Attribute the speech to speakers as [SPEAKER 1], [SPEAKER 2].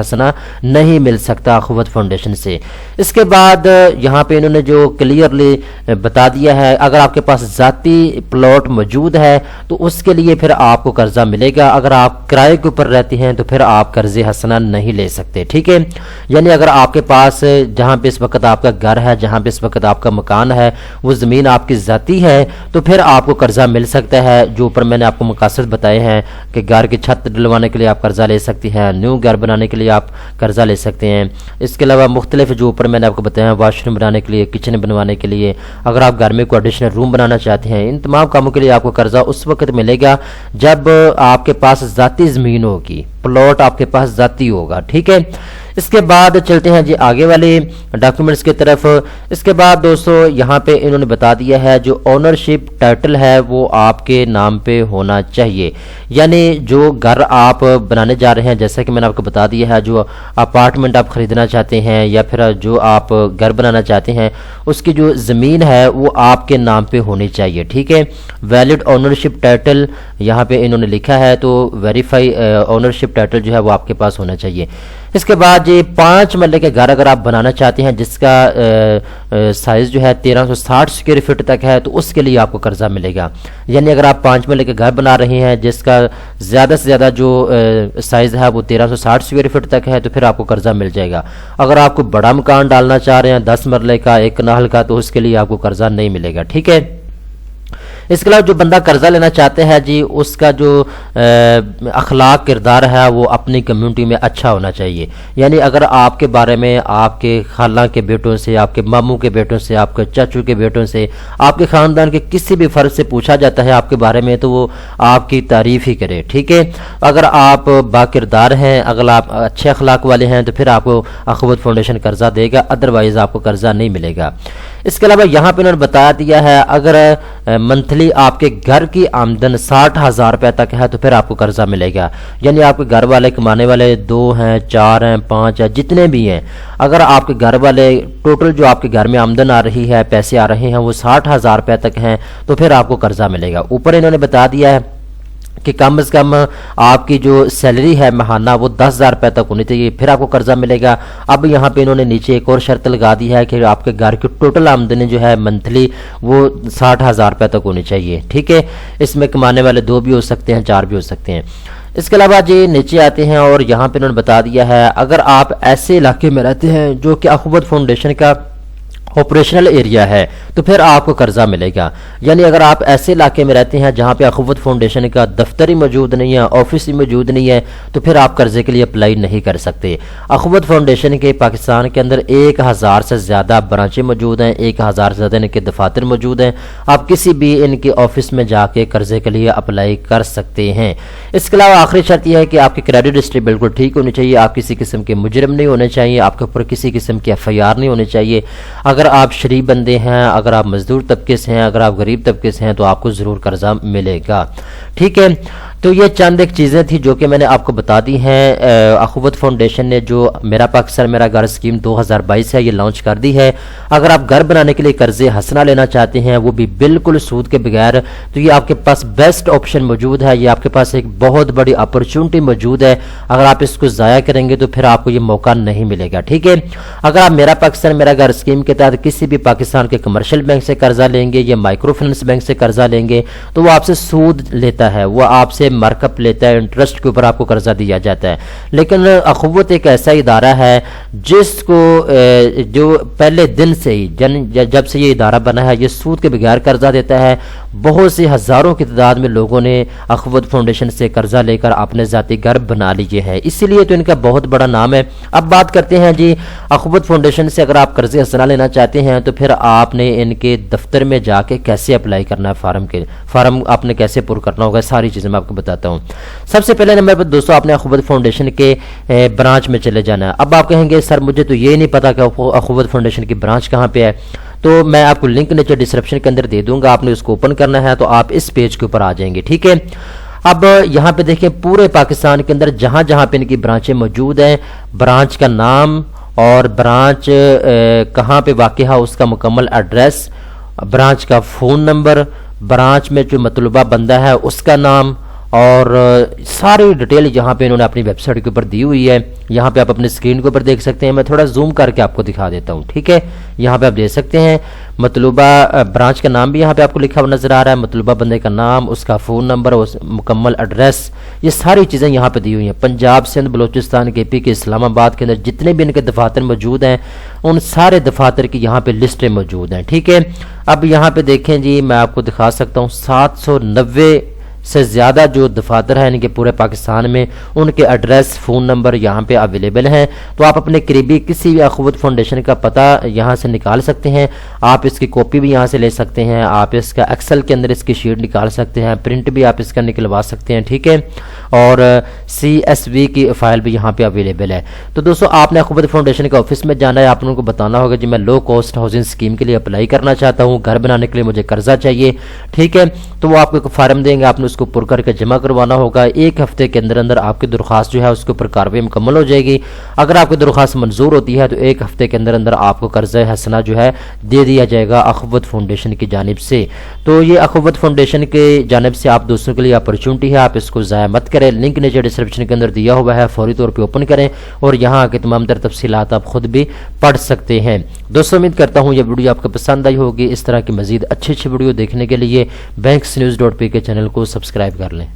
[SPEAKER 1] حسنہ نہیں مل سکتا اخوت فاؤنڈیشن سے۔ اس کے بعد یہاں پہ انہوں نے جو کلیئرلی بتا دیا ہے، اگر آپ کے پاس ذاتی پلاٹ موجود ہے تو اس کے لیے پھر آپ کو قرضہ ملے گا، اگر آپ کرائے کے اوپر رہتے ہیں تو پھر آپ قرض حسنہ نہیں لے سکتے، ٹھیک ہے۔ یعنی اگر آپ کے پاس جہاں پہ اس وقت آپ کا گھر ہے، جہاں پہ اس وقت آپ کا مکان ہے، وہ زمین آپ کی ذاتی ہے تو پھر آپ کو قرضہ مل سکتا ہے، جو اوپر میں نے آپ کو مقاصد بتائے ہیں کہ گھر کی چھت ڈلوانے کے لیے آپ قرضہ لے سکتی ہیں، نیو گھر بنانے کے لیے آپ قرضہ لے سکتے ہیں۔ اس کے علاوہ مختلف جو اوپر میں نے آپ کو بتایا ہے، واش روم بنانے کے لیے، کچن بنوانے کے لیے، اگر آپ گھر میں کوئی ایڈیشنل روم بنانا چاہتے ہیں، ان تمام کاموں کے لیے آپ کو قرضہ اس وقت ملے گا جب آپ کے پاس ذاتی زمین ہوگی، پلاٹ آپ کے پاس ذاتی ہوگا، ٹھیک ہے۔ اس کے بعد چلتے ہیں جی آگے والے ڈاکیومنٹس کی طرف۔ اس کے بعد دوستو یہاں پہ انہوں نے بتا دیا ہے جو اونرشپ ٹائٹل ہے وہ آپ کے نام پہ ہونا چاہیے، یعنی جو گھر آپ بنانے جا رہے ہیں، جیسا کہ میں نے آپ کو بتا دیا ہے، جو اپارٹمنٹ آپ خریدنا چاہتے ہیں یا پھر جو آپ گھر بنانا چاہتے ہیں، اس کی جو زمین ہے وہ آپ کے نام پہ ہونی چاہیے، ٹھیک ہے۔ ویلڈ اونرشپ ٹائٹل یہاں پہ انہوں نے لکھا ہے، تو ویریفائی اونرشپ ٹائٹل جو ہے وہ آپ کے پاس ہونا چاہیے۔ اس کے بعد جی 5 مرلے کے گھر اگر آپ بنانا چاہتے ہیں جس کا سائز جو ہے 1360 اسکوائر فٹ تک ہے تو اس کے لیے آپ کو قرضہ ملے گا، یعنی اگر آپ 5 مرلے کے گھر بنا رہے ہیں جس کا زیادہ سے زیادہ جو سائز ہے وہ 1360 اسکوائر فٹ تک ہے تو پھر آپ کو قرضہ مل جائے گا۔ اگر آپ کو بڑا مکان ڈالنا چاہ رہے ہیں 10 مرلے کا، 1 کنال کا، تو اس کے لیے آپ کو قرضہ نہیں ملے گا، ٹھیک ہے۔ اس کے علاوہ جو بندہ قرضہ لینا چاہتے ہیں جی اس کا جو اخلاق کردار ہے وہ اپنی کمیونٹی میں اچھا ہونا چاہیے، یعنی اگر آپ کے بارے میں آپ کے خالہ کے بیٹوں سے، آپ کے ماموں کے بیٹوں سے، آپ کے چچو کے بیٹوں سے، آپ کے خاندان کے کسی بھی فرد سے پوچھا جاتا ہے آپ کے بارے میں تو وہ آپ کی تعریف ہی کرے، ٹھیک ہے۔ اگر آپ با کردار ہیں، اگر آپ اچھے اخلاق والے ہیں تو پھر آپ کو اخوت فاؤنڈیشن قرضہ دے گا، ادروائز آپ کو قرضہ نہیں ملے گا۔ اس کے علاوہ یہاں پہ انہوں نے بتا دیا ہے اگر منتھلی آپ کے گھر کی آمدن 60,000 روپے تک ہے تو پھر آپ کو قرضہ ملے گا، یعنی آپ کے گھر والے کمانے والے 2 ہیں، 4 ہیں، 5 ہیں، جتنے بھی ہیں، اگر آپ کے گھر والے ٹوٹل جو آپ کے گھر میں آمدن آ رہی ہے، پیسے آ رہے ہیں وہ 60,000 روپے تک ہیں تو پھر آپ کو قرضہ ملے گا۔ اوپر انہوں نے بتا دیا ہے کہ کم از کم آپ کی جو سیلری ہے ماہانہ وہ 10,000 روپے تک ہونی چاہیے، پھر آپ کو قرضہ ملے گا۔ اب یہاں پہ انہوں نے نیچے ایک اور شرط لگا دی ہے کہ آپ کے گھر کی ٹوٹل آمدنی جو ہے منتھلی وہ 60,000 روپے تک ہونی چاہیے، ٹھیک ہے۔ اس میں کمانے والے 2 بھی ہو سکتے ہیں، 4 بھی ہو سکتے ہیں۔ اس کے علاوہ جی نیچے آتے ہیں اور یہاں پہ انہوں نے بتا دیا ہے اگر آپ ایسے علاقے میں رہتے ہیں جو کہ اخوت فاؤنڈیشن کا آپریشنل ایریا ہے تو پھر آپ کو قرضہ ملے گا، یعنی اگر آپ ایسے علاقے میں رہتے ہیں جہاں پہ اخوت فاؤنڈیشن کا دفتر ہی موجود نہیں ہے، آفس ہی موجود نہیں ہے تو پھر آپ قرضے کے لیے اپلائی نہیں کر سکتے۔ اخوت فاؤنڈیشن کے پاکستان کے اندر 1000 سے زیادہ برانچیں موجود ہیں، 1000 سے زیادہ ان کے دفاتر موجود ہیں، آپ کسی بھی ان کے آفس میں جا کے قرضے کے لیے اپلائی کر سکتے ہیں۔ اس کے علاوہ آخری شرط یہ ہے کہ آپ کی کریڈٹ ہسٹری بالکل ٹھیک ہونی چاہیے، آپ کسی قسم کے مجرم نہیں ہونے چاہیے، آپ کے اوپر کسی قسم کی FIR نہیں ہونی چاہیے۔ اگر آپ شریف بندے ہیں، اگر آپ مزدور طبقے سے ہیں، اگر آپ غریب طبقے سے ہیں تو آپ کو ضرور قرضہ ملے گا، ٹھیک ہے۔ تو یہ چند ایک چیزیں تھی جو کہ میں نے آپ کو بتا دی ہیں۔ اخوت فاؤنڈیشن نے جو میرا پاکستان میرا گھر اسکیم 2022 ہے یہ لانچ کر دی ہے۔ اگر آپ گھر بنانے کے لیے قرض حسنہ لینا چاہتے ہیں وہ بھی بالکل سود کے بغیر تو یہ آپ کے پاس بیسٹ آپشن موجود ہے، یہ آپ کے پاس ایک بہت بڑی اپرچونٹی موجود ہے، اگر آپ اس کو ضائع کریں گے تو پھر آپ کو یہ موقع نہیں ملے گا، ٹھیک ہے۔ اگر آپ میرا پاکستان میرا گھر اسکیم کے تحت کسی بھی پاکستان کے کمرشل بینک سے قرضہ لیں گے یا مائکرو فائنانس بینک سے قرضہ لیں گے تو وہ آپ سے سود لیتا ہے، وہ آپ سے مارک اپ لیتا ہے، انٹرسٹ کے اوپر آپ کو قرضہ دیا جاتا ہے۔ لیکن اخوت ایک ایسا ادارہ ہے جس کو جو پہلے دن سے ہی جب سے یہ ادارہ بنا ہے یہ سود کے بغیر قرضہ دیتا ہے۔ بہت سے ہزاروں کی تعداد میں لوگوں نے اخوت فاؤنڈیشن سے قرضہ لے کر اپنے ذاتی گھر بنا لیے ہیں، اسی لیے تو ان کا بہت بڑا نام ہے۔ اب بات کرتے ہیں جی اخوت فاؤنڈیشن سے اگر آپ قرض حسنہ لینا چاہتے ہیں تو پھر آپ نے ان کے دفتر میں جا کے کیسے اپلائی کرنا ہے، فارم آپ نے کیسے پر کرنا ہوگا، ساری چیزیں میں آپ کو بتاتا ہوں۔ سب سے پہلے نمبر پر دوستو آپ نے اخوت فاؤنڈیشن کے برانچ میں چلے جانا ہے۔ اب آپ کہیں گے سر مجھے تو یہ نہیں پتا کہ اخوت فاؤنڈیشن کی برانچ کہاں پہ ہے، تو میں آپ کو لنک نیچے ڈسکرپشن کے اندر دے دوں گا، آپ نے اس کو اوپن کرنا ہے تو آپ اس پیج کے اوپر آ جائیں گے، ٹھیک ہے۔ اب یہاں پہ دیکھیں پورے پاکستان کے اندر جہاں جہاں پہ ان کی برانچیں موجود ہیں، برانچ کا نام اور برانچ کہاں پہ واقع ہے اس کا مکمل ایڈریس، برانچ کا فون نمبر، برانچ میں جو مطلوبہ بندہ ہے اس کا نام اور ساری ڈیٹیل یہاں پہ انہوں نے اپنی ویب سائٹ کے اوپر دی ہوئی ہے. یہاں پہ آپ اپنے اسکرین کے اوپر دیکھ سکتے ہیں. میں تھوڑا زوم کر کے آپ کو دکھا دیتا ہوں. ٹھیک ہے, یہاں پہ آپ دیکھ سکتے ہیں مطلوبہ برانچ کا نام بھی یہاں پہ آپ کو لکھا ہوا نظر آ رہا ہے, مطلوبہ بندے کا نام, اس کا فون نمبر, مکمل ایڈریس, یہ ساری چیزیں یہاں پہ دی ہوئی ہیں. پنجاب, سندھ, بلوچستان, کے پی کے اسلام آباد کے اندر جتنے بھی ان کے دفاتر موجود ہیں ان سارے دفاتر کی یہاں پہ لسٹیں موجود ہیں. ٹھیک ہے, اب یہاں پہ دیکھیں جی, میں آپ کو دکھا سکتا ہوں 790 سے زیادہ جو دفاتر ہیں ان کے پورے پاکستان میں, ان کے ایڈریس, فون نمبر یہاں پہ اویلیبل ہیں. تو آپ اپنے قریبی کسی بھی اخوت فاؤنڈیشن کا پتہ یہاں سے نکال سکتے ہیں. آپ اس کی کاپی بھی یہاں سے لے سکتے ہیں, آپ اس کا ایکسل کے اندر اس کی شیٹ نکال سکتے ہیں, پرنٹ بھی آپ اس کا نکلوا سکتے ہیں. ٹھیک ہے, اور CSV کی فائل بھی یہاں پہ اویلیبل ہے. تو دوستو آپ نے اخوت فاؤنڈیشن کے آفس میں جانا ہے, آپ ان کو بتانا ہوگا جی میں لو کاسٹ ہاؤسنگ اسکیم کے لیے اپلائی کرنا چاہتا ہوں, گھر بنانے کے لیے مجھے قرضہ چاہیے. ٹھیک ہے, تو وہ آپ کو ایک فارم دیں گے, آپ نے اس کو پر کر کے جمع کروانا ہوگا. ایک ہفتے کے اندر اندر آپ کی درخواست جو ہے اس کے اوپر کارروائی مکمل ہو جائے گی. اگر آپ کی درخواست منظور ہوتی ہے تو ایک ہفتے کے اندر اندر آپ کو قرضہ حسنہ جو ہے دے دیا جائے گا اخوت فاؤنڈیشن کی جانب سے. تو یہ اخوت فاؤنڈیشن کی جانب سے آپ دوستوں کے لیے اپرچونٹی ہے, آپ اس کو ضائع مت کریں. لنک نیچے ڈسکرپشن کے اندر دیا ہوا ہے, فوری طور پہ اوپن کریں اور یہاں کے تمام تر تفصیلات آپ خود بھی پڑھ سکتے ہیں. دوستوں امید کرتا ہوں یہ ویڈیو آپ کو پسند آئی ہوگی. اس طرح کی مزید اچھی ویڈیو دیکھنے کے لیے بینکس نیوز .pk چینل کو سبسکرائب کر لیں.